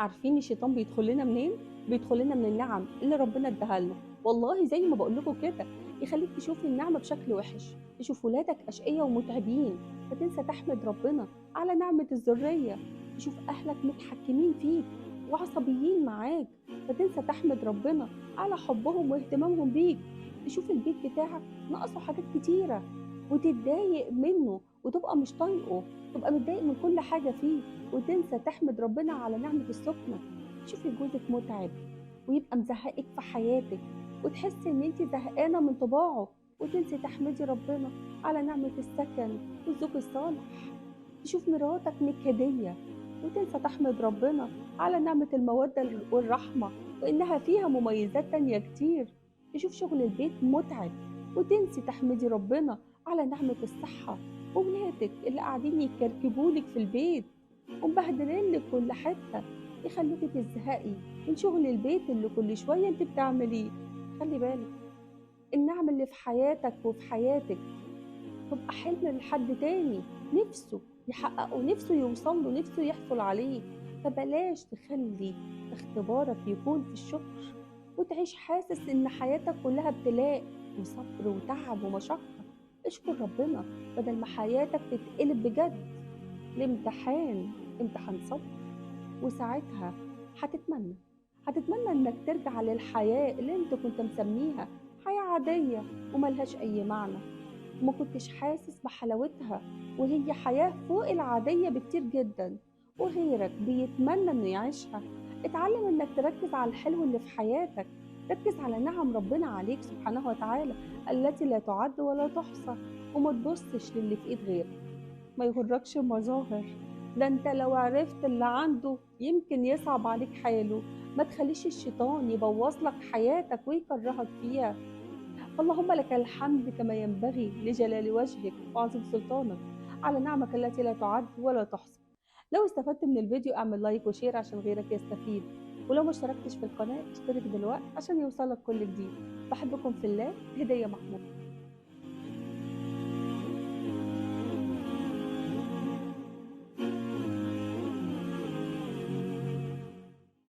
عارفين الشيطان بيدخل لنا منين؟ بيدخل لنا من النعم اللي ربنا اداها لنا، والله زي ما باقول لكم كده، يخلّيك تشوف النعمة بشكل وِحِش، تشوف ولادك أشقيا ومتعبين، فتنسى تحمد ربنا على نعمة الذرية، تشوف أهلك متحكمين فيك وعصبيين معاك، فتنسى تحمد ربنا على حُبّهم واهتمامهم بيك، تشوف البيت بتاعك ناقصه حاجات كتيرة وتتضايق منّه وتبقى مش طايقه، تبقى متضايق من كل حاجة فيه. وتنسى تحمد ربنا على نعمة السُكنة، تشوفي جوزِك مُتعب ويبقى مزهّقِك في حياتِك وتحسّي إن أنتِ زهقانة من طباعه وتنسي تحمدي ربنا على نعمة السكن والزوج الصالح، تشوف مراتك نكدية وتنسى تحمد ربنا على نعمة المَوَدّة والرحمة وإنها فيها مميزات تانية كتير، تشوف شُغل البيت مُتعب وتنسي تحمدي ربنا على نعمة الصحة وولادِك اللي قاعدين يكركبوا لِك في البيت ومبهدلين لِك كل حتّة، يخلّوكِ تزهقي من شغل البيت اللي كل شوية أنتِ بتعمليه. خلّي بالِك، النعم اللي في حياتك وفي حياتِك تبقى حلم لحد تاني نِفْسه يحققه، نِفْسه يوصل له، نِفْسه يحصل عليه، فبلاش تخلّي اختبارك يكون في الشكر وتعيش حاسس إن حياتك كلّها ابتلاء وصبر وتعب ومشقة. اشكر ربنا بدل ما حياتك تتقلب بجد لامتحان، امتحان صبر. وساعتها هتتمنى، هتتمنى إنك ترجع للحياة اللي أنت كنت مسميها حياة عادية وما لهاش أي معنى، وما كنتش حاسس بحلاوتها، وهي حياة فوق العادية بكتير جدًا، وغيرك بيتمنى إنه يعيشها. اتعلم إنك تركز على الحلو اللي في حياتك، ركز على نعم ربنا عليك سبحانه وتعالى التي لا تعد ولا تحصى، وما تبصش للي في إيد غيرك. ما يغركش المظاهر، ده أنت لو عرفت اللي عنده يمكن يصعب عليك حاله. ما تخلّيش الشيطان يبوّظ لك حياتك ويكرّهك فيها. اللهم لك الحمد كما ينبغي لجلال وجهك وعظيم سلطانك على نعمك التي لا تُعَد ولا تُحصى. لو استفدت من الفيديو اعمل لايك وشير عشان غيرك يستفيد، ولو ما اشتركتش في القناة اشترك دلوقتي عشان يوصلك كل جديد. باحبكم في الله، هدية محمود.